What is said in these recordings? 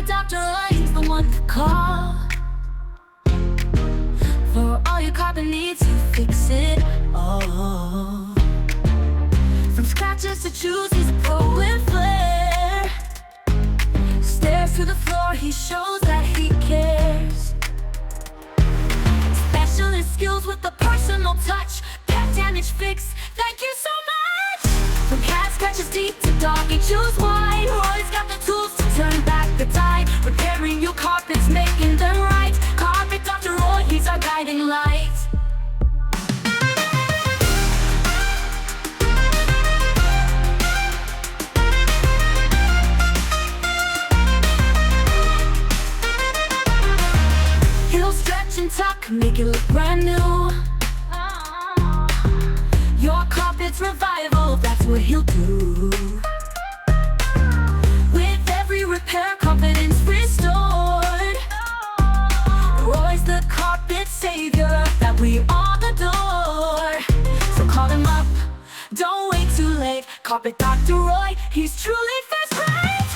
Carpet Doctor Roy, he's the one to call. For all your carpet needs, he fix it all. From scratches to choose, he's a pro with flair. Stares through the floor, he shows that he cares. Specialist skills with a personal touch. Pet damage fix, thank you so much. From cat scratches deep to doggy choose wide, Roy's got the tools to turn back the tide. Repairing your carpets, making them right. Carpet Dr. Roy, he's our guiding light. He'll stretch and tuck, make it look brand new. Your carpet's revival, that's what he'll do. With every repair, confidence restored. Roy's the carpet savior that we all adore. So call him up, don't wait too late. Carpet Dr. Roy, he's truly first rate.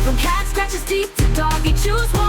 From cat scratches deep to doggy choose one.